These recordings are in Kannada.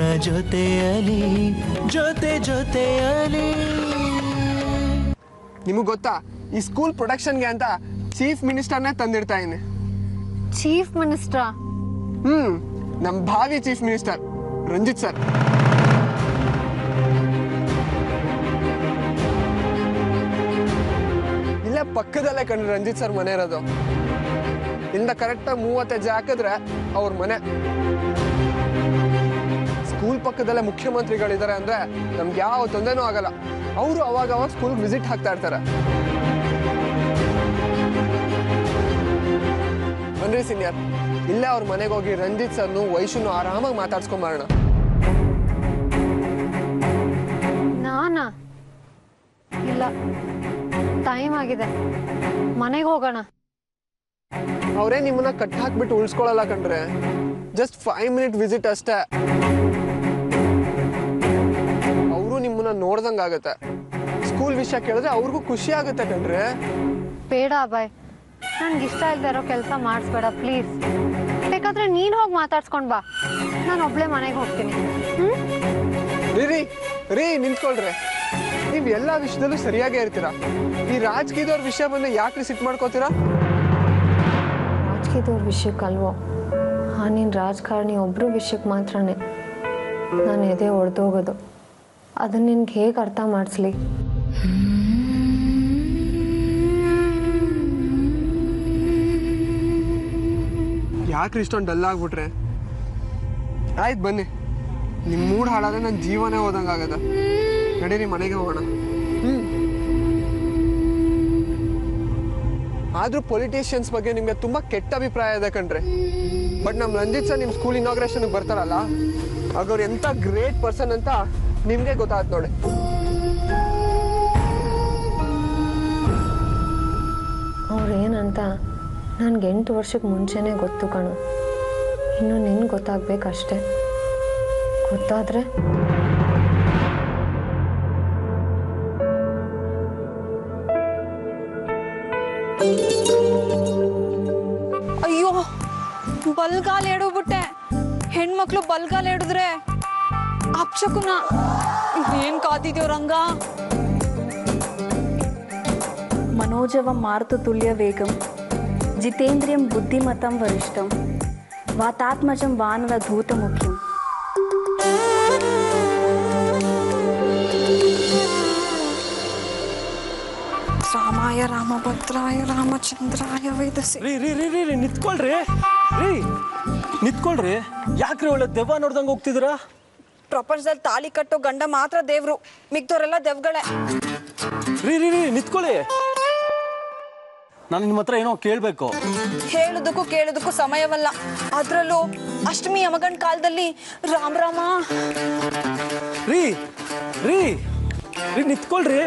ನಿನ್ನ ಜೊತೆಯಲಿ ಜೊತೆ ಜೊತೆಯಲಿ. ನಿಮಗೆ ಗೊತ್ತಾ, ಈ ಸ್ಕೂಲ್ ಪ್ರೊಡಕ್ಷನ್ಗೆ ಅಂತ ಚೀಫ್ ಮಿನಿಸ್ಟರ್ನೇ ತಂದಿಡ್ತಾ ಇದ್ದೀನಿ. Chief minister? ನಮ್ಮ ಭಾವಿ ಚೀಫ್ ಮಿನಿಸ್ಟರ್ ರಂಜಿತ್ ಸರ್. ಇಲ್ಲೇ ಪಕ್ಕದಲ್ಲೇ ಕಂಡ್ರೆ ರಂಜಿತ್ ಸರ್ ಮನೆ ಇರೋದು. ಇಲ್ಲಿಂದ ಕರೆಕ್ಟಾಗಿ 30 ಹೆಜ್ಜೆ ಹಾಕಿದ್ರೆ ಅವ್ರ ಮನೆ. ಸ್ಕೂಲ್ ಪಕ್ಕದಲ್ಲೇ ಮುಖ್ಯಮಂತ್ರಿಗಳಿದ್ದಾರೆ ಅಂದ್ರೆ ನಮ್ಗೆ ಯಾವ ತೊಂದರೆನೂ ಆಗಲ್ಲ. ಅವರು ಅವಾಗ ಸ್ಕೂಲ್ಗೆ ವಿಸಿಟ್ ಹಾಕ್ತಾ ಇರ್ತಾರೆ. ಬನ್ರಿ ಸೀನಿಯರ್, ಇಲ್ಲೇ ಅವ್ರ ಮನೆಗೆ ಹೋಗಿ ರಂಜಿತ್ ಸರ್ನು ವೈಶುನು ಆರಾಮಾಗಿ ಮಾತಾಡ್ಸ್ಕೊಂಬರೋಣ. ನಾನಾ? ಇಲ್ಲ, ಟೈಮ್ ಆಗಿದೆ, ಮನೆಗೆ ಹೋಗೋಣ. ಅವರೇ ನಿಮ್ಮನ್ನ ಕಟ್ ಹಾಕ್ಬಿಟ್ಟು ಉಳಿಸ್ಕೊಳ್ಳಲ್ಲ ಕಣ್ರೆ. ಜಸ್ಟ್ 5 ಮಿನಿಟ್ ವಿಸಿಟ್ ಅಷ್ಟೇ. ಅವರು ನಿಮ್ಮನ್ನ ನೋಡ್ದಂಗಾಗತ್ತೆ. ಸ್ಕೂಲ್ ವಿಷಯ ಕೇಳಿದ್ರೆ ಅವ್ರಿಗೂ ಖುಷಿ ಆಗುತ್ತೆ ಕಣ್ರೆ. ಬೇಡ ಅಭಯ್, ನನ್ಗೆ ಇಷ್ಟ ಇಲ್ದೇ ಇರೋ ಕೆಲಸ ಮಾಡಿಸ್ಬೇಡ ಪ್ಲೀಸ್. ಬೇಕಾದ್ರೆ ನೀನ್ ಹೋಗಿ ಮಾತಾಡ್ಸ್ಕೊಂಡ್ ಬಾ, ನಾನು ಒಬ್ಳೆ ಮನೆಗೆ ಹೋಗ್ತೀನಿ. ರೀ ನಿಂತ್ಕೊಳ್ರಿ. ನೀವ್ ಎಲ್ಲಾ ವಿಷಯದಲ್ಲೂ ಸರಿಯಾಗೇ ಇರ್ತೀರಾ. ಈ ರಾಜಕೀಯದವ್ರ ವಿಷಯ ಬಂದ್ರೆ ಯಾಕೆ ಸಿಟ್ ಮಾಡ್ಕೋತೀರಾ? ರಾಜಕೀಯದವ್ರ ವಿಷಯಕ್ಕಲ್ವೋ, ನೀನ್ ರಾಜಕಾರಣಿ ಒಬ್ರು ವಿಷಯಕ್ಕೆ ಮಾತ್ರನೇ ನಾನು ಎದೆ ಒಡೆದೋಗೋದು. ಅದನ್ನ ನಿನ್ಗೆ ಹೇಗೆ ಅರ್ಥ ಮಾಡಿಸ್ಲಿ? ಯಾಕ್ರಿ ಇಷ್ಟೊಂದು ಡಲ್ ಆಗ್ಬಿಟ್ರೆ? ಆಯ್ತು ಬನ್ನಿ, ನಿಮ್ಮ ಮೂಡ್ ಹಾಳಾದ್ರೆ ನನ್ನ ಜೀವನೇ ಹೋದಂಗಾಗದ. ನಡೀರಿ ಮನೆಗೆ ಹೋಗೋಣ. ಆದ್ರೂ ಪೊಲಿಟಿಷಿಯನ್ಸ್ ಬಗ್ಗೆ ನಿಮ್ಗೆ ತುಂಬಾ ಕೆಟ್ಟ ಅಭಿಪ್ರಾಯ ಇದೆ ಕಣ್ರಿ. ಬಟ್ ನಮ್ಮ ರಂಜಿತ್ ಸರ್ ನಿಮ್ ಸ್ಕೂಲ್ ಇನಾಗ್ರೇಷನ್ ಬರ್ತಾರಲ್ಲ, ಆಗ ಅವ್ರು ಎಂತ ಗ್ರೇಟ್ ಪರ್ಸನ್ ಅಂತ ನಿಮ್ಗೆ ಗೊತ್ತಾಯ್ತು ನೋಡಿ. ಅವ್ರೇನಂತ ನನ್ಗೆ 8 ವರ್ಷಕ್ಕೆ ಮುಂಚೆನೇ ಗೊತ್ತು ಕಣು. ಇನ್ನು ನಿನ್ಗೆ ಗೊತ್ತಾಗ್ಬೇಕಷ್ಟೆ. ಗೊತ್ತಾದ್ರೆ ಅಯ್ಯೋ, ಬಲ್ಗಾಲ್ ಎಡೋಗ್ಬಿಟ್ಟೆ. ಹೆಣ್ಮಕ್ಳು ಬಲ್ಗಾಲ್ ಎಡಿದ್ರೆ ಅಪ್ಶಕುನ. ಏನ್ ಕಾದಿದ್ಯೋ ರಂಗ? मनोजवं मारुततुल्यवेगं जितेन्द्रियं बुद्धिमतं वरिष्ठं वातात्मजं वानरधूतमुख्यं ರಾಮಾಯ ರಾಮಭದ್ರಾಯ ರಾಮಚಂದ್ರಾಯ ವೇದಸಿ. ರೀ ನಿತ್ಕೊಳ್ರಿ. ಯಾಕ್ರಿ ಒಳ್ಳೆ ದೆವ್ವ ನೋಡ್ದಂಗೆ ಹೋಗ್ತಿದ್ದೀರಾ? ಪ್ರಪಂಚದಲ್ಲಿ ತಾಳಿ ಕಟ್ಟೋ ಗಂಡ ಮಾತ್ರ ದೇವ್ರು, ಮಿಕ್ದವರೆಲ್ಲ ದೆವ್ಗಳೇ. ರೀ ನಿತ್ಕೊಳ್ಳಿ. ನಾನು ನಿಮ್ಮ ಹತ್ರ ಏನೋ ಕೇಳ್ಬೇಕು. ಹೇಳುದಕ್ಕೂ ಕೇಳುದಕ್ಕೂ ಸಮಯವಲ್ಲ. ಅದ್ರಲ್ಲೂ ಅಷ್ಟಮಿ ಯಮಗಂಡ ಕಾಲದಲ್ಲಿ ರಾಮ. ರೀ ನಿತ್ಕೊಳ್ರಿ.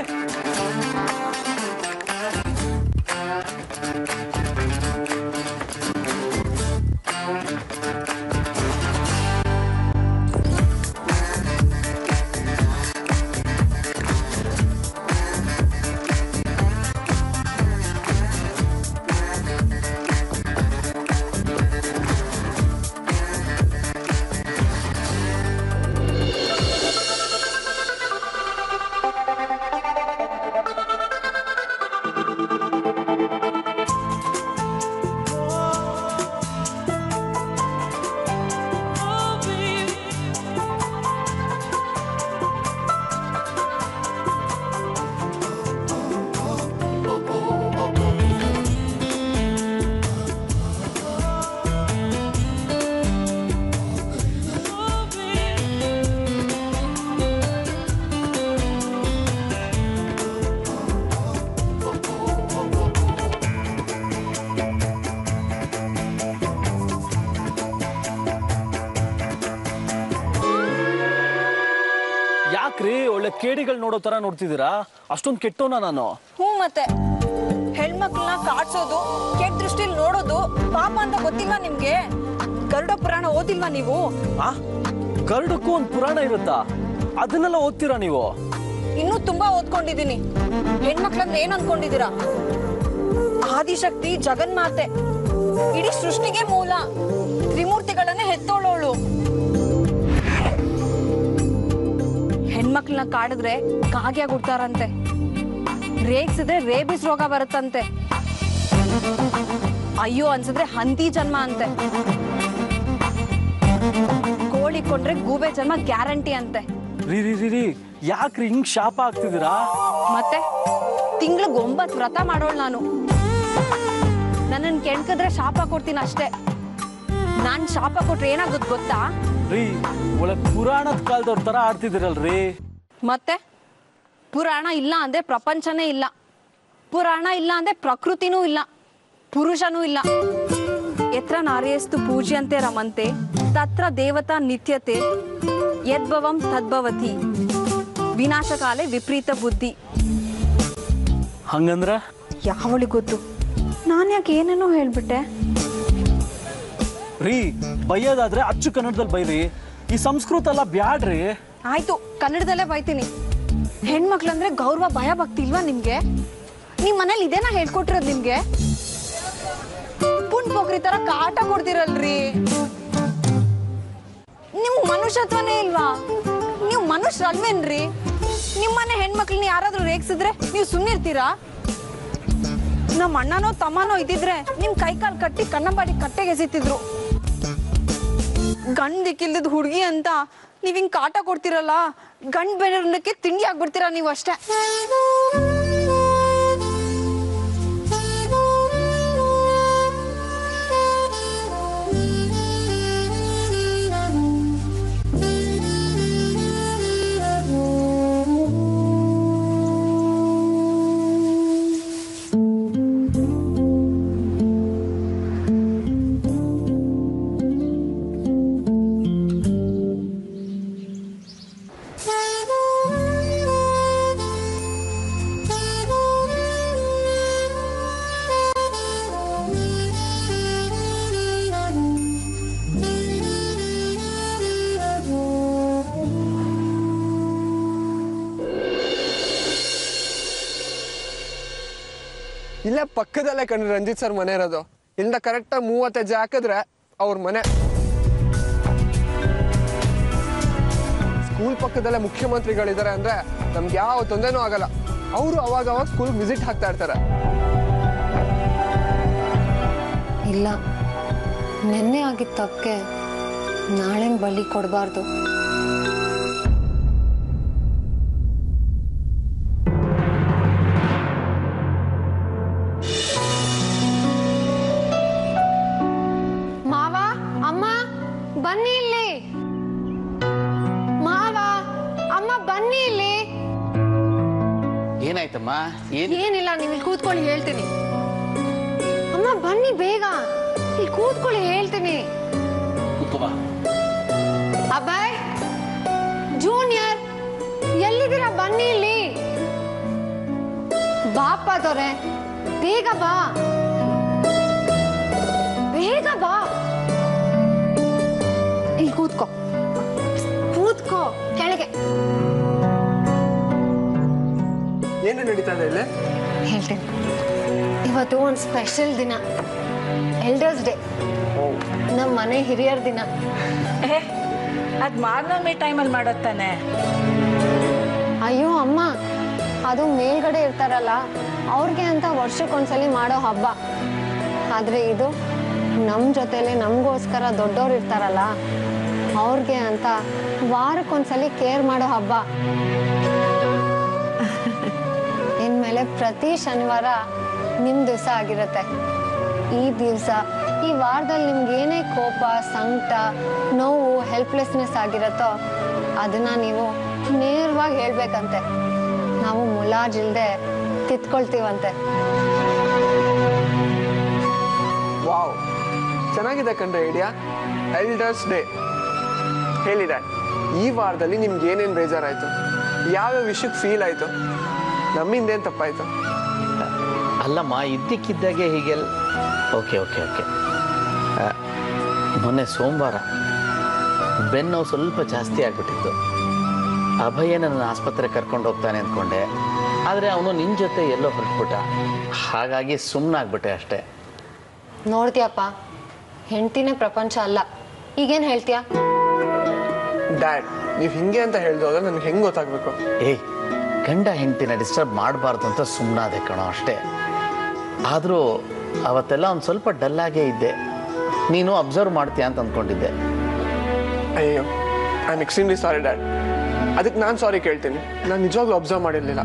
ಯಾಕ್ರಿ ಒಳ್ಳೆ ಕೇಡಿಗಳು ನೋಡೋ ತರ ನೋಡ್ತಿದ್ದೀರಾ? ಅಷ್ಟೊಂದು ಕೆಟ್ಟೋನ ನಾನು? ಮತ್ತೆ ಹೆಣ್ಮಕ್ಳನ್ನ ಕಾಡ್ಸೋದು, ಕೆಟ್ಟ ದೃಷ್ಟಿಲಿ ನೋಡೋದು ಪಾಪ ಅಂತ ಗೊತ್ತಿಲ್ವಾ ನಿಮ್ಗೆ? ಗರುಡ ಪುರಾಣ ಓದಿಲ್ವಾ ನೀವು? ಗರುಡಕ್ಕೂ ಒಂದು ಪುರಾಣ ಇರುತ್ತಾ? ಅದನ್ನೆಲ್ಲ ಓದ್ತೀರಾ ನೀವು? ಇನ್ನೂ ತುಂಬಾ ಓದ್ಕೊಂಡಿದೀನಿ. ಹೆಣ್ಮಕ್ಳಂದ್ರೆ ಏನ್ ಅನ್ಕೊಂಡಿದೀರಾ? ಆದಿಶಕ್ತಿ ಜಗನ್ಮಾತೆ, ಇಡೀ ಸೃಷ್ಟಿಗೆ ಮೂಲ, ತ್ರಿಮೂರ್ತಿಗಳನ್ನೇ ಹೆತ್ತೋಳೋಳು. ಹೆಣ್ಮಕ್ಳನ್ನ ಕಾಡಿದ್ರೆ ಕಾಗೆ ಹುಡ್ತಾರಂತೆ, ರೇಗ್ಸಿದ್ರೆ ರೇಬಿಸ್ ರೋಗ ಬರುತ್ತಂತೆ, ಅಯ್ಯೋ ಅನ್ಸಿದ್ರೆ ಹಂದಿ ಜನ್ಮ ಅಂತೆ, ಕೋಳಿ ಕೊಂಡ್ರೆ ಗೂಬೆ ಜನ್ಮ ಗ್ಯಾರಂಟಿ ಅಂತೆ. ರೀ ಯಾಕ್ರಿ ಹಿಂಗ್ ಶಾಪ ಆಗ್ತಿದ್ದೀರಾ? ಮತ್ತೆ ತಿಂಗ್ಳಿಗೆ 9 ವ್ರತ ಮಾಡೋಳು ನಾನು. ನನ್ನನ್ ಕೆಣ್ಕಿದ್ರೆ ಶಾಪ ಕೊಡ್ತೀನಿ ಅಷ್ಟೇ. ನಾನ್ ಶಾಪ ಕೊಟ್ರೆ ಏನಾಗುತ್ತೆ ಗೊತ್ತಾ? ರೀ ಒಳಗ್ ಪುರಾಣದ ಕಾಲದವ್ರ ತರ ಆಡ್ತಿದ್ದೀರಲ್ರಿ. ಮತ್ತೆ ಪುರಾಣ ಇಲ್ಲ ಅಂದ್ರೆ ಪ್ರಪಂಚನೇ ಇಲ್ಲ, ಪುರಾಣ ಇಲ್ಲ ಅಂದ್ರೆ ಪ್ರಕೃತಿನೂ ಇಲ್ಲ, ಪುರುಷನೂ ಇಲ್ಲ. ಯತ್ರ ನಾರ್ಯಸ್ತು ಪೂಜ್ಯಂತೆ ರಮಂತೆ ತತ್ರ ದೇವತಾ ನಿತ್ಯತೆ ಯದ್ಭವಂ ತದ್ಭವತಿ ವಿನಾಶಕಾಲೆ ವಿಪರೀತ ಬುದ್ಧಿ. ಹಂಗಂದ್ರ ಯಾವಳಿಗೆ ಗೊತ್ತು? ನಾನು ಯಾಕೆ ಏನೇನೋ ಹೇಳ್ಬಿಟ್ಟೆ? ರೀ ಬೈಯೋದಾದ್ರೆ ಅಚ್ಚು ಕನ್ನಡದಲ್ಲಿ ಬೈರಿ, ಈ ಸಂಸ್ಕೃತ ಎಲ್ಲ ಬ್ಯಾಡ್ರಿ. ಆಯ್ತು, ಕನ್ನಡದಲ್ಲೇ ಬೈತೀನಿ. ಹೆಣ್ಮಕ್ಳಂದ್ರೆ ಗೌರವ ಭಯ ಭಕ್ತಿ ಇಲ್ವಾ ನಿಮ್ಗೆ? ನಿಮ್ ಮನೇಲಿ ಇದೇನಾ ಹೇಳ್ಕೊಟ್ಟಿರೋದು ನಿಮ್ಗೆ? ಪುಂಡ್ ಪೋಖ್ರಿ ತರ ಕಾಟ ಕೊಡ್ತಿರಲ್ರಿ. ನಿಮ್ ಮನುಷ್ಯತ್ವನೇ ಇಲ್ವಾ? ನೀವು ಮನುಷ್ಯರಲ್ವೇನ್ರಿ? ನಿಮ್ಮನೆ ಹೆಣ್ಮಕ್ಳನ್ನ ಯಾರಾದ್ರೂ ರೇಗ್ಸಿದ್ರೆ ನೀವು ಸುಮ್ಮನಿರ್ತೀರಾ? ನಮ್ಮ ಅಣ್ಣನೋ ತಮ್ಮನೋ ಇದ್ದಿದ್ರೆ ನಿಮ್ ಕೈ ಕಾಲು ಕಟ್ಟಿ ಕಣ್ಣಂಬಾಡಿ ಕಟ್ಟೆಗೆ ಎಸಿತಿದ್ರು. ಗಂಡ್ ದಿಕ್ಕಿಲ್ದದ್ ಹುಡುಗಿ ಅಂತ ನೀವ್ ಹಿಂಗ್ ಕಾಟ ಕೊಡ್ತಿರಲ್ಲ, ಗಂಡ್ ಬೆಳಕ್ಕೆ ತಿಂಡಿ ಆಗ್ಬಿಡ್ತೀರಾ ನೀವು ಅಷ್ಟೇ. ಇಲ್ಲೇ ಪಕ್ಕದಲ್ಲೇ ಕಣ್ರಿ ರಂಜಿತ್ ಸರ್ ಮನೆ ಇರೋದು. ಇಲ್ಲಿಂದ ಕರೆಕ್ಟಾಗಿ 30 ಹೆಜ್ಜೆ ಹಾಕಿದ್ರೆ ಅವ್ರ ಮನೆ. ಸ್ಕೂಲ್ ಪಕ್ಕದಲ್ಲೇ ಮುಖ್ಯಮಂತ್ರಿಗಳಿದ್ದಾರೆ ಅಂದ್ರೆ ನಮ್ಗೆ ಯಾವ ತೊಂದರೆನೂ ಆಗಲ್ಲ. ಅವರು ಅವಾಗ ಸ್ಕೂಲ್ ವಿಸಿಟ್ ಹಾಕ್ತಾ ಇರ್ತಾರೆ. ಇಲ್ಲ, ನೆನ್ನೆ ಆಗಿದ್ದ ತಪ್ಪಿಗೆ ನಾಳೆ ಬಲಿ ಕೊಡಬಾರ್ದು. ಮಾವ, ಅಮ್ಮ ಬನ್ನಿ ಇಲ್ಲಿ. ಮಾವ, ಅಮ್ಮ ಬನ್ನಿ ಇಲ್ಲಿ. ಏನಾಯ್ತಮ್ಮ? ಏನಿಲ್ಲ, ನೀವು ಇಲ್ಲಿ ಕೂತ್ಕೊಳ್ಳಿ, ಹೇಳ್ತೀನಿ. ಅಮ್ಮ ಬನ್ನಿ ಬೇಗ, ಇಲ್ಲಿ ಕೂತ್ಕೊಳ್ಳಿ, ಹೇಳ್ತೀನಿ. ಅಬ್ಬಾಯ್, ಜೂನಿಯರ್ ಎಲ್ಲಿದ್ದೀರಾ? ಬನ್ನಿ ಇಲ್ಲಿ. ಬಾಪ ದೊರೆ, ಬೇಗ ಬಾ, ಬೇಗ ಬಾ. ಇಲ್ಲಿ ಕೂತ್ಕೋ, ಕೂತ್ಕೋ ಕೆಳಗೆ. ಏನು ನಡೀತಾ ಇದೆ ಇಲ್ಲಿ? ಹೇಳ್ತೀನಿ. ಇವತ್ತು ಒಂದು ಸ್ಪೆಷಲ್ ದಿನ, ಎಲ್ಡರ್ಸ್ ಡೇ, ನಮ್ಮ ಮನೆ ಹಿರಿಯರ ದಿನ. ಅದ್ ಮಾರ್ನಮಿ ಟೈಮಲ್ಲಿ ಮಾಡೋತ್ತಾನೆ. ಅಯ್ಯೋ ಅಮ್ಮ, ಅದು ಮೇಲ್ಗಡೆ ಇರ್ತಾರಲ್ಲ ಅವ್ರಿಗೆ ಅಂತ ವರ್ಷಕ್ಕೊಂದ್ಸಲಿ ಮಾಡೋ ಹಬ್ಬ. ಆದ್ರೆ ಇದು ನಮ್ಮ ಜೊತೆಲಿ ನಮಗೋಸ್ಕರ ದೊಡ್ಡವ್ರು ಇರ್ತಾರಲ್ಲ ಅವ್ರಿಗೆ ಅಂತ ವಾರಕ್ಕೊಂದ್ಸಲಿ ಕೇರ್ ಮಾಡೋ ಹಬ್ಬ. ಇನ್ಮೇಲೆ ಪ್ರತಿ ಶನಿವಾರ ನಿಮ್ ದಿವಸ ಆಗಿರುತ್ತೆ. ಈ ದಿವಸ, ಈ ವಾರದಲ್ಲಿ ನಿಮ್ಗೆ ಏನೇ ಕೋಪ, ಸಂಕಟ, ನೋವು, ಹೆಲ್ಪ್ಲೆಸ್ನೆಸ್ ಆಗಿರತ್ತೋ ಅದನ್ನ ನೀವು ನೇರವಾಗಿ ಹೇಳ್ಬೇಕಂತೆ. ನಾವು ಮುಲಾಜಿಲ್ದೆ ತಿತ್ಕೊಳ್ತೀವಂತೆ. ವಾವ್, ಚೆನ್ನಾಗಿದೆ ಕಣ್ರೆ ಐಡಿಯಾ. ಎಲ್ಡರ್ಸ್ ಡೇ ಹೇಳಿದೆ. ಈ ವಾರದಲ್ಲಿ ನಿಮ್ಗೆ ಏನೇನು ಬೇಜಾರಾಯ್ತು, ಯಾವ್ಯಾವ ವಿಷಯಕ್ಕೆ ಫೀಲ್ ಆಯ್ತು, ನಮ್ಮಿಂದೇನು ತಪ್ಪಾಯ್ತು? ಅಲ್ಲಮ್ಮ, ಇದ್ದಕ್ಕಿದ್ದಾಗೆ ಹೀಗೆಲ್ಲ. ಓಕೆ ಓಕೆ ಓಕೆ ಮೊನ್ನೆ ಸೋಮವಾರ ಬೆನ್ನೋವು ಸ್ವಲ್ಪ ಜಾಸ್ತಿ ಆಗಿಬಿಟ್ಟಿತ್ತು. ಅಭಯ ನನ್ನ ಆಸ್ಪತ್ರೆಗೆ ಕರ್ಕೊಂಡು ಹೋಗ್ತಾನೆ ಅಂದ್ಕೊಂಡೆ, ಆದರೆ ಅವನು ನಿನ್ನ ಜೊತೆ ಎಲ್ಲೋ ಹೊರಟ್ಬಿಟ್ಟ. ಹಾಗಾಗಿ ಸುಮ್ಮನಾಗ್ಬಿಟ್ಟೆ ಅಷ್ಟೇ. ನೋಡ್ತೀಯಪ್ಪ, ಹೆಂಡತಿನೇ ಪ್ರಪಂಚ ಅಲ್ಲ. ಈಗೇನು ಹೇಳ್ತೀಯ? ಡ್ಯಾಡ್, ನೀವು ಹಿಂಗೆ ಅಂತ ಹೇಳ್ದೋದ್ರೆ ನನ್ಗೆ ಹೆಂಗೆ ಗೊತ್ತಾಗಬೇಕು? ಏಯ್, ಗಂಡ ಹೆಂಡತಿನ ಡಿಸ್ಟರ್ಬ್ ಮಾಡಬಾರ್ದು ಅಂತ ಸುಮ್ಮನಾದೆ ಕಣೋ ಅಷ್ಟೇ. ಆದರೂ ಅವತ್ತೆಲ್ಲ ಒಂದು ಸ್ವಲ್ಪ ಡಲ್ಲಾಗೇ ಇದ್ದೆ. ನೀನು ಅಬ್ಸರ್ವ್ ಮಾಡ್ತೀಯ ಅಂತ ಅಂದ್ಕೊಂಡಿದ್ದೆ. ಅಯ್ಯೋ, I am extremely sorry dad. ಅದಕ್ಕೆ ನಾನು ಸಾರಿ ಕೇಳ್ತೀನಿ. ನಾನು ನಿಜವಾಗ್ಲೂ ಅಬ್ಸರ್ವ್ ಮಾಡಿರಲಿಲ್ಲ.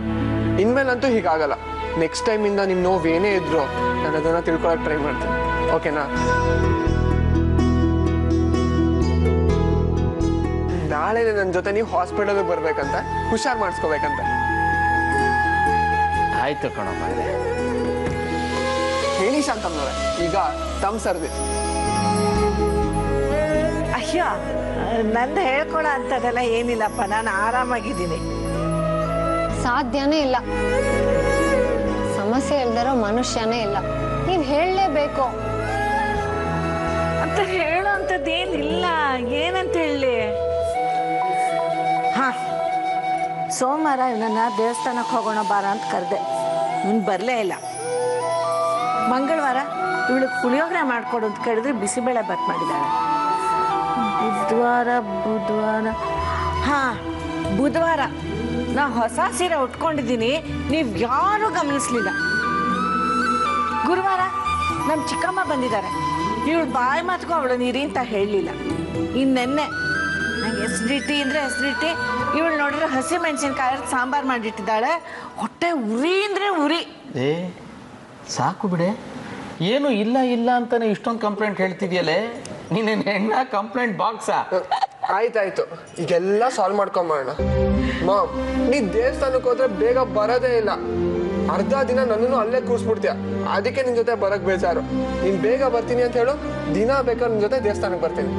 ಇನ್ಮೇಲಂತೂ ಹೀಗಾಗಲ್ಲ. ನೆಕ್ಸ್ಟ್ ಟೈಮಿಂದ ನಿಮ್ಮ ನೋವು ಏನೇ ಇದ್ರು ನಾನು ಅದನ್ನು ತಿಳ್ಕೊಳಕ್ಕೆ ಟ್ರೈ ಮಾಡ್ತೀನಿ. ಓಕೆನಾ? ನಾಳೆ ನನ್ನ ಜೊತೆ ನೀವು ಹಾಸ್ಪಿಟಲ್ಗೆ ಬರ್ಬೇಕಂತ, ಹುಷಾರ್ ಮಾಡಿಸ್ಕೋಬೇಕಂತ. ಆಯ್ತು ಕಣೋ ಮಗನೇ. ಹೇಳಿ ಶಾಂತಮ್ಮನವ್ರೆ, ಈಗ ತಮ್ಮ ಸರ್ದಿ. ಅಯ್ಯೋ, ನಂದು ಹೇಳ್ಕೊಳೋ ಅಂಥದ್ದೆಲ್ಲ ಏನಿಲ್ಲಪ್ಪ, ನಾನು ಆರಾಮಾಗಿದ್ದೀನಿ. ಸಾಧ್ಯನೇ ಇಲ್ಲ. ಸಮಸ್ಯೆ ಇಲ್ದಿರೋ ಮನುಷ್ಯನೇ ಇಲ್ಲ. ನೀವ್ ಹೇಳಲೇಬೇಕು ಅಂತ ಹೇಳೋ ಅಂಥದ್ದೇನಿಲ್ಲ. ಏನಂತ ಹೇಳಿ? ಹಾಂ, ಸೋಮವಾರ ಇವನನ್ನ ದೇವಸ್ಥಾನಕ್ಕೆ ಹೋಗೋಣ ಬಾರ ಅಂತ ಕರೆದೆ. ಇವನು ಬರಲೇ ಇಲ್ಲ. ಮಂಗಳವಾರ ಇವಳಿಗೆ ಪುಳಿಯೋಗರೆ ಮಾಡಿಕೊಡು ಅಂತ ಕೇಳಿದ್ರೆ ಬಿಸಿಬೇಳೆ ಬಾತ್ ಮಾಡಿದ್ದಾಳೆ. ಬುಧವಾರ ಹಾಂ, ಬುಧವಾರ ನಾ ಹೊಸ ಸೀರೆ ಉಟ್ಕೊಂಡಿದ್ದೀನಿ, ನೀವು ಯಾರೂ ಗಮನಿಸ್ಲಿಲ್ಲ. ಗುರುವಾರ ನಮ್ಮ ಚಿಕ್ಕಮ್ಮ ಬಂದಿದ್ದಾರೆ. ಇವಳು ಬಾಯಿ ಮಾತ್ಗೂ ಅವಳು ನೀರಿ ಅಂತ ಹೇಳಲಿಲ್ಲ. ಇನ್ನೆನ್ನೆ ನಂಗೆ ಎಸಿಡಿಟಿ ಅಂದರೆ ಎಸಿಡಿಟಿ. ಇವಳು ನೋಡಿದ್ರೆ ಹಸಿ ಮೆಣಸಿನ್ಕಾಯಿ ಸಾಂಬಾರು ಮಾಡಿಟ್ಟಿದ್ದಾಳೆ. ಹೊಟ್ಟೆ ಉರಿ ಅಂದರೆ ಉರಿ. ಏ ಸಾಕು ಬಿಡೆ, ಏನು ಇಲ್ಲ ಇಲ್ಲ ಅಂತಾನೆ ಇಷ್ಟೊಂದು ಕಂಪ್ಲೇಂಟ್ ಹೇಳ್ತಿದ್ಯಲ್ಲೇ. ನೀನೇನು ಹೆಣ್ಣ ಕಂಪ್ಲೇಂಟ್ ಬಾಕ್ಸಾ? ಆಯ್ತಾಯ್ತು, ಈಗೆಲ್ಲ ಸಾಲ್ವ್ ಮಾಡ್ಕೊಂಬೋಣ. ಮಾಮ್, ನೀ ದೇವಸ್ಥಾನಕ್ಕೆ ಹೋದ್ರೆ ಬೇಗ ಬರೋದೇ ಇಲ್ಲ. ಅರ್ಧ ದಿನ ನನ್ನನ್ನು ಅಲ್ಲೇ ಕೂರಿಸ್ಬಿಡ್ತೀಯ. ಅದಕ್ಕೆ ನಿನ್ ಜೊತೆ ಬರಕ್ ಬೇಜಾರು. ನೀನ್ ಬೇಗ ಬರ್ತೀನಿ ಅಂತ ಹೇಳು, ದಿನ ಬೇಕಾದ್ರೆ ನಿನ್ ಜೊತೆ ದೇವಸ್ಥಾನಕ್ಕೆ ಬರ್ತೀನಿ.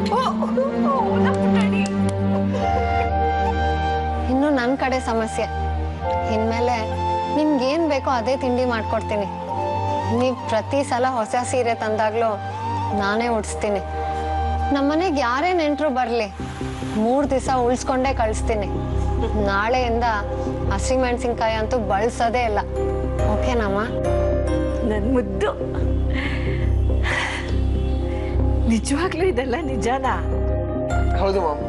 ಇನ್ನು ನನ್ನ ಕಡೆ ಸಮಸ್ಯೆ. ಇನ್ಮೇಲೆ ನಿಮ್ಗೇನ್ ಬೇಕೋ ಅದೇ ತಿಂಡಿ ಮಾಡ್ಕೊಡ್ತೀನಿ. ನೀವ್ ಪ್ರತಿ ಸಲ ಹೊಸ ಸೀರೆ ತಂದಾಗ್ಲೂ ನಾನೇ ಉಡ್ಸ್ತೀನಿ. ನಮ್ಮನೆಗೆ ಯಾರೇ ನೆಂಟರು ಬರ್ಲಿ 3 ದಿವಸ ಉಳಿಸ್ಕೊಂಡೇ ಕಳಿಸ್ತೀನಿ. ನಾಳೆಯಿಂದ ಹಸಿಮೆಣಸಿನ್ಕಾಯಿ ಅಂತೂ ಬಳಸೋದೇ ಇಲ್ಲ. ಓಕೆನಮ್ಮ? ನನ್ನ ಮುದ್ದು, ನಿಜವಾಗ್ಲೂ ಇದೆಲ್ಲ ನಿಜನಾ? ಹೌದು ಮಾಮ್,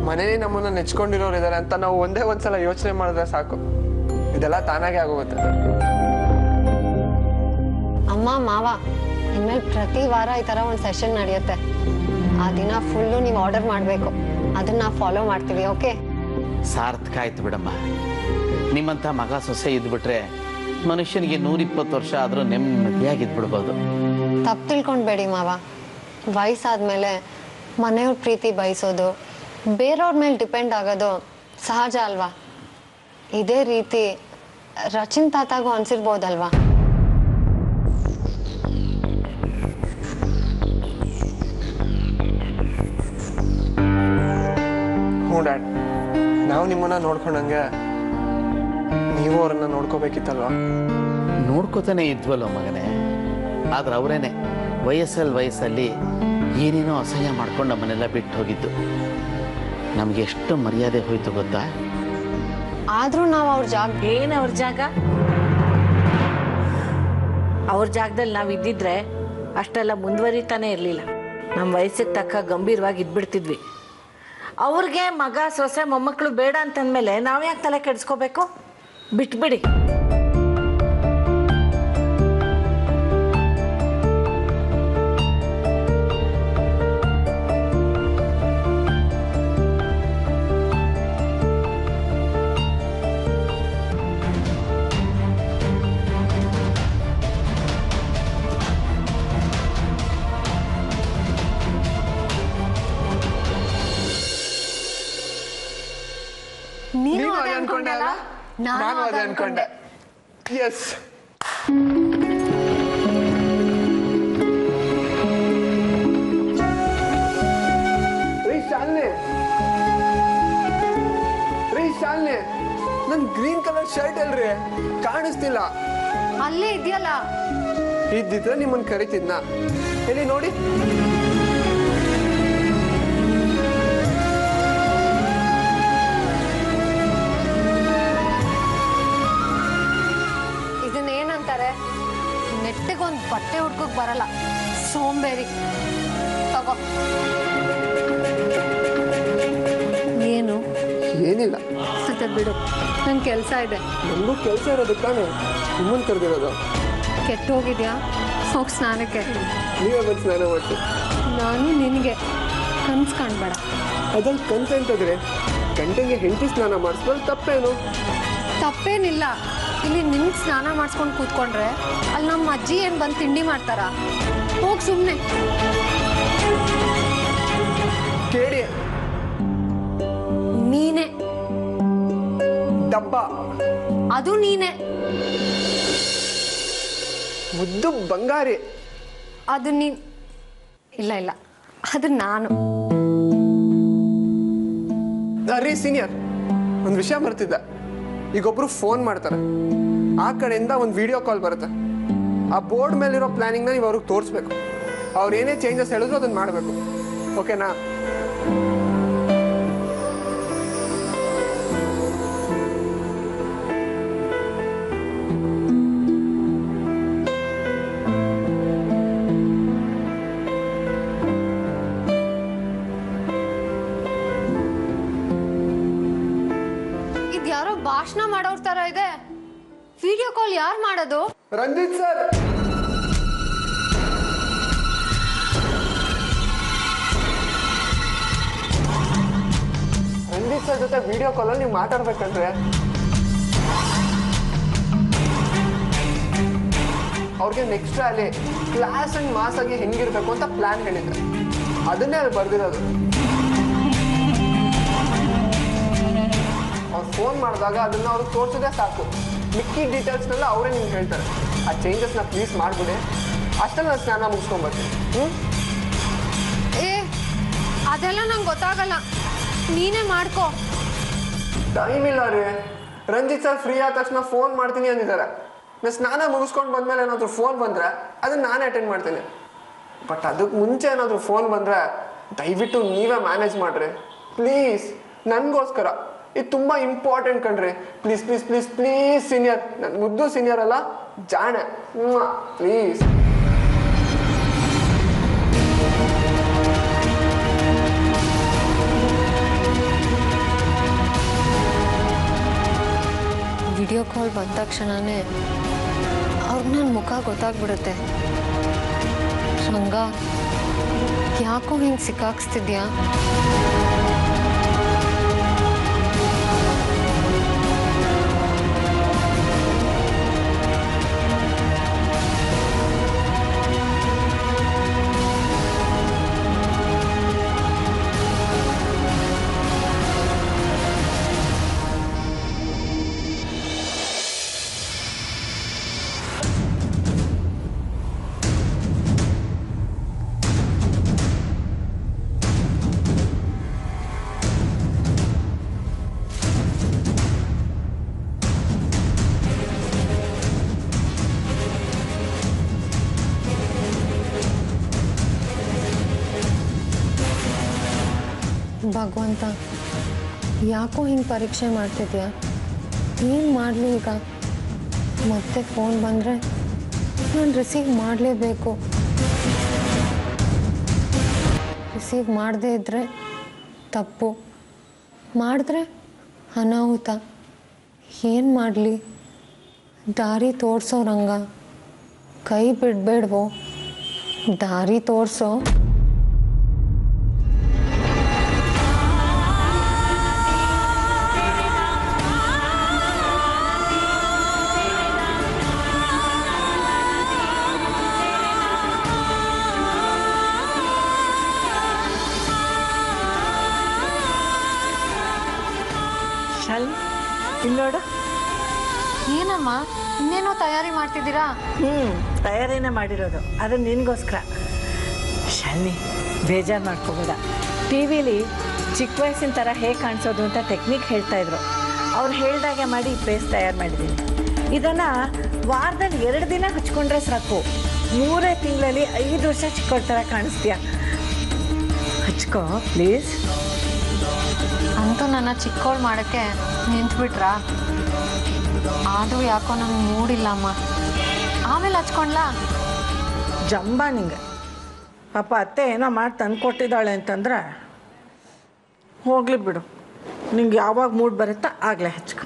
ಮನೇಲಿ ನಮ್ಮನ್ನ ನೆಚ್ಕೊಂಡಿರೋರು ಇದಾರೆ ಅಂತ ನಾವು ಒಂದ್ಸಲ ಯೋಚನೆ ಮಾಡಿದ್ರೆ ಸಾಕು, ಇದೆಲ್ಲ ತಾನಾಗೆ ಆಗೋಗುತ್ತೆ. ಅಮ್ಮ ಮಾವ, ಇನ್ಮೇಲೆ ಪ್ರತಿ ವಾರ ಈ ತರ ಒಂದು ಸೆಷನ್ ನಡೆಯುತ್ತೆ. ಆ ದಿನ ಫುಲ್ಲು ನೀವು ಆರ್ಡರ್ ಮಾಡಬೇಕು. ಅದನ್ನ ಫಾಲೋ ಮಾಡ್ತೀವಿ. ಓಕೆ? ಸಾರ್ಥಕ ಆಯ್ತು ಬಿಡಮ್ಮ. ನಿಮ್ಮಂಥ ಮಗ ಸೊಸೆ ಇದ್ಬಿಟ್ರೆ ಮನುಷ್ಯನಿಗೆ 120 ವರ್ಷ ಆದರೂ ನೆಮ್ಮದಿಯಾಗಿದ್ಬಿಡ್ಬೋದು. ತಪ್ಪು ತಿಳ್ಕೊಂಡ್ಬೇಡಿ ಮಾವ. ವಯಸ್ಸಾದ್ಮೇಲೆ ಮನೆಯವ್ರ ಪ್ರೀತಿ ಬಯಸೋದು, ಬೇರೆಯವ್ರ ಮೇಲೆ ಡಿಪೆಂಡ್ ಆಗೋದು ಸಹಜ ಅಲ್ವಾ? ಇದೇ ರೀತಿ ರಚಿನ್ ತಾತಾಗೂ ಅನ್ಸಿರ್ಬೋದಲ್ವಾ? ಹ್ಞೂ ಡ್ಯಾಡ್, ನಾವು ನಿಮ್ಮನ್ನ ನೋಡ್ಕೊಂಡಂಗೆ ನೀವು ಅವ್ರನ್ನ ನೋಡ್ಕೋಬೇಕಿತ್ತಲ್ವಾ? ನೋಡ್ಕೋತಾನೆ ಇದ್ವಲ್ಲ ಮಗನೇ. ಆದ್ರೆ ಅವರೇನೆ ವಯಸ್ಸಲ್ಲಿ ಏನೇನೋ ಅಸಹ್ಯ ಮಾಡ್ಕೊಂಡು ನಮ್ಮನ್ನೆಲ್ಲ ಬಿಟ್ಟು ಹೋಗಿದ್ದು. ನಮ್ಗೆ ಎಷ್ಟು ಮರ್ಯಾದೆ ಹೋಯ್ತು ಗೊತ್ತಾ? ಆದ್ರೂ ನಾವು ಅವ್ರ ಜಾಗ ಏನು ಅವ್ರ ಜಾಗ? ಅವ್ರ ಜಾಗದಲ್ಲಿ ನಾವು ಇದ್ದಿದ್ರೆ ಅಷ್ಟೆಲ್ಲ ಮುಂದುವರಿತಾನೆ ಇರಲಿಲ್ಲ. ನಮ್ಮ ವಯಸ್ಸಿಗೆ ತಕ್ಕ ಗಂಭೀರವಾಗಿ ಇದ್ಬಿಡ್ತಿದ್ವಿ. ಅವ್ರಿಗೆ ಮಗ ಸೊಸೆ ಮೊಮ್ಮಕ್ಕಳು ಬೇಡ ಅಂತಂದ್ಮೇಲೆ ನಾವು ಯಾಕೆ ತಲೆ ಕೆಡಿಸ್ಕೋಬೇಕು? ಬಿಟ್ಬಿಡಿ. ನೀನು ನೀನು ಅದೇ ಅದೇ ಅನ್ಕೊಂಡೆ ಅಲ್ಲ? ನಾನು ಅದೇ ಅನ್ಕೊಂಡೆ. ಎಸ್. ಶಾಲಿನಿ, ನನ್ ಗ್ರೀನ್ ಕಲರ್ ಶರ್ಟ್ ಅಲ್ರಿ, ಕಾಣಿಸ್ತಿಲ್ಲ. ಅಲ್ಲೇ ಇದೆಯಲ್ಲ. ಇದ್ದಿದ್ರೆ ನಿಮ್ಮನ್ ಕರಿತಿದ್ನ. ಎಲ್ಲಿ ನೋಡಿ. ಇದನ್ನೇನಂತಾರೆ? ನೆಟ್ಟಿಗೊಂದು ಬಟ್ಟೆ ಹುಡ್ಕೋಕ್ ಬರಲ್ಲ, ಸೋಂಬೇರಿ. ತಗೋ. ಏನು ಏನಿಲ್ಲ. ಮತ್ತೆ ಬಿಡು, ನಂಗೆ ಕೆಲಸ ಇದೆ. ನನಗೂ ಕೆಲಸ ಇರೋದಕ್ಕೆ ತಾನೇ ನಿಮ್ಮನ್ನು ಕರೆದಿರೋದು. ಕೆಟ್ಟು ಹೋಗಿದ್ಯಾ? ಹೋಗಿ ಸ್ನಾನಕ್ಕೆ. ನೀವೇ ಬಂದು ಸ್ನಾನ ಮಾಡ್ತೀವಿ. ನಾನು ನಿನಗೆ ಕನ್ಸು ಕಾಣಬೇಡ. ಅದ್ರಲ್ಲಿ ಕನ್ಸು ಅಂತಂದರೆ ಗಂಟೆಗೆ ಹೆಂಡತಿ ಸ್ನಾನ ಮಾಡಿಸ್ಬೋದು, ತಪ್ಪೇನು? ತಪ್ಪೇನಿಲ್ಲ. ಇಲ್ಲಿ ನಿನ್ಗೆ ಸ್ನಾನ ಮಾಡಿಸ್ಕೊಂಡು ಕೂತ್ಕೊಂಡ್ರೆ ಅಲ್ಲಿ ನಮ್ಮ ಅಜ್ಜಿ ಏನು ಬಂದು ತಿಂಡಿ ಮಾಡ್ತಾರ? ಹೋಗಿ ಸುಮ್ಮನೆ. ಕೇಳಿ, ನೀನೆ ಡಬ್ಬ. ಅದು ನೀನೆ. ಮುದ್ದು ಬಂಗಾರಿ. ಅದು ನೀನ್. ಇಲ್ಲ ಇಲ್ಲ, ಅದು ನಾನು. ರೀ ಸೀನಿಯರ್, ಒಂದು ವಿಷಯ ಬರ್ತಿದ್ದ. ಈಗೊಬ್ರು ಫೋನ್ ಮಾಡ್ತಾರೆ, ಆ ಕಡೆಯಿಂದ ಒಂದು ವಿಡಿಯೋ ಕಾಲ್ ಬರುತ್ತೆ. ಆ ಬೋರ್ಡ್ ಮೇಲಿರೋ ಪ್ಲಾನಿಂಗ್ನ ನೀವು ಅವ್ರಿಗೆ ತೋರಿಸ್ಬೇಕು. ಅವ್ರು ಏನೇ ಚೇಂಜಸ್ ಹೇಳಿದ್ರು ಅದನ್ನು ಮಾಡಬೇಕು. ಓಕೆನಾ? ಇದ್ಯಾರೋ ಭಾಷಣ ಮಾಡೋರ್ ತರ ಇದೆ. ವಿಡಿಯೋ ಕಾಲ್ ಯಾರು ಮಾಡೋದು? ರಂಜಿತ್ ಸರ್. ರಂಜಿತ್ ಸರ್ ಜೊತೆ ವಿಡಿಯೋ ಕಾಲಲ್ಲಿ ನೀವು ಮಾತಾಡ್ಬೇಕಂದ್ರೆ ಅವ್ರಿಗೆ ನೆಕ್ಸ್ಟ್ ಅಲ್ಲಿ ಕ್ಲಾಸ್ ಅಂಡ್ ಮಾಸ್ ಆಗಿ ಹೆಂಗಿರ್ಬೇಕು ಅಂತ ಪ್ಲಾನ್ ಹೇಳಿದ್ರೆ ಅದನ್ನೇ ಅಲ್ಲಿ ಬರ್ದಿರೋದು. ಅವ್ರು ಫೋನ್ ಮಾಡಿದಾಗ ಅದನ್ನ ಅವ್ರಿಗೆ ತೋರಿಸೋದೇ ಸಾಕು. ಮಿಕ್ಕಿ ಡೀಟೇಲ್ಸ್ನೆಲ್ಲ ಅವರೇ ನಿಮ್ಗೆ ಹೇಳ್ತಾರೆ. ಆ ಚೇಂಜಸ್ನ ಪ್ಲೀಸ್ ಮಾಡಿಬಿಡಿ. ಅಷ್ಟೆಲ್ಲ ನಾನು ಸ್ನಾನ ಮುಗಿಸ್ಕೊಂಡ್ಬರ್ತೀನಿ. ಏ, ಅದೆಲ್ಲ ನಂಗೆ ಗೊತ್ತಾಗಲ್ಲ, ನೀನೇ ಮಾಡ್ಕೋ. ಟೈಮ್ ಇಲ್ಲ ರೀ. ರಂಜಿತ್ ಸರ್ ಫ್ರೀ ಆದ ತಕ್ಷಣ ಫೋನ್ ಮಾಡ್ತೀನಿ ಅಂದಿದ್ದಾರೆ. ನಾನು ಸ್ನಾನ ಮುಗಿಸ್ಕೊಂಡು ಬಂದ್ಮೇಲೆ ಏನಾದರೂ ಫೋನ್ ಬಂದರೆ ಅದನ್ನ ನಾನೇ ಅಟೆಂಡ್ ಮಾಡ್ತೀನಿ. ಬಟ್ ಅದಕ್ಕೆ ಮುಂಚೆ ಏನಾದರೂ ಫೋನ್ ಬಂದರೆ ದಯವಿಟ್ಟು ನೀವೇ ಮ್ಯಾನೇಜ್ ಮಾಡಿರಿ ಪ್ಲೀಸ್. ನನಗೋಸ್ಕರ ಇದು ತುಂಬ ಇಂಪಾರ್ಟೆಂಟ್ ಕಣ್ರಿ. Please please please please senior. ನನ್ನ ಮುದ್ದು ಸೀನಿಯರ್ ಅಲ್ಲ, ಜಾಣೆ. ಪ್ಲೀಸ್. ವಿಡಿಯೋ ಕಾಲ್ ಬಂದ ತಕ್ಷಣನೇ ಅವ್ರಿಗೆ ನನ್ನ ಮುಖ ಗೊತ್ತಾಗ್ಬಿಡುತ್ತೆ. ರಂಗ, ಯಾಕೋ ಹಿಂಗೆ ಸಿಕ್ಕಾಕ್ಸ್ತಿದ್ಯಾ? ಭಗವಂತ, ಯಾಕೋ ಹಿಂಗೆ ಪರೀಕ್ಷೆ ಮಾಡ್ತಿದ್ಯಾ? ಏನು ಮಾಡಲಿ ಈಗ? ಮತ್ತೆ ಫೋನ್ ಬಂದರೆ ನಾನು ರಿಸೀವ್ ಮಾಡಲೇಬೇಕು. ರಿಸೀವ್ ಮಾಡದೇ ಇದ್ದರೆ ತಪ್ಪು, ಮಾಡಿದ್ರೆ ಅನಾಹುತ. ಏನು ಮಾಡಲಿ? ದಾರಿ ತೋರಿಸೋ ರಂಗ, ಕೈ ಬಿಡಬೇಡ್ವೋ? ದಾರಿ ತೋರಿಸೋ. ಇಲ್ಲೋಡು. ಏನಮ್ಮ, ಇನ್ನೇನೋ ತಯಾರಿ ಮಾಡ್ತಿದ್ದೀರಾ? ತಯಾರಿನೇ ಮಾಡಿರೋದು, ಅದು ನಿನಗೋಸ್ಕರ. ಶಾಲಿನಿ, ಬೇಜಾರು ಮಾಡ್ಕೋಬೇಡ. ಟಿ ವಿಲಿ ಚಿಕ್ಕ ವಯಸ್ಸಿನ ಥರ ಹೇಗೆ ಕಾಣಿಸೋದು ಅಂತ ಟೆಕ್ನಿಕ್ ಹೇಳ್ತಾಯಿದ್ರು. ಅವ್ರು ಹೇಳ್ದಾಗೆ ಮಾಡಿ ಪೇಸ್ಟ್ ತಯಾರು ಮಾಡಿದ್ದೀನಿ. ಇದನ್ನು ವಾರದಲ್ಲಿ 2 ದಿನ ಹಚ್ಕೊಂಡ್ರೆ ಸಾಕು. 3 ತಿಂಗಳಲ್ಲಿ 5 ವರ್ಷ ಚಿಕ್ಕವ್ರ ಥರ ಕಾಣಿಸ್ತೀಯ. ಹಚ್ಕೋ ಪ್ಲೀಸ್. ಅಂತೂ ನನ್ನ ಚಿಕ್ಕವಳು ಮಾಡೋಕ್ಕೆ ನಿಂತ್ಬಿಟ್ರಾ? ಆದರೂ ಯಾಕೋ ನನಗೆ ಮೂಡಿಲ್ಲಮ್ಮ. ಆಮೇಲೆ ಹಚ್ಕೊಂಡ್ಲಾ? ಜಂಬ ನಿಂಗೆ. ಪಾಪ ಅತ್ತೆ ಏನೋ ಮಾಡಿ ತಂದು ಕೊಟ್ಟಿದ್ದಾಳೆ ಅಂತಂದ್ರೆ ಹೋಗ್ಲಿ ಬಿಡು. ನಿಂಗೆ ಯಾವಾಗ ಮೂಡ್ ಬರುತ್ತಾ ಆಗಲೇ ಹಚ್ಕೊ.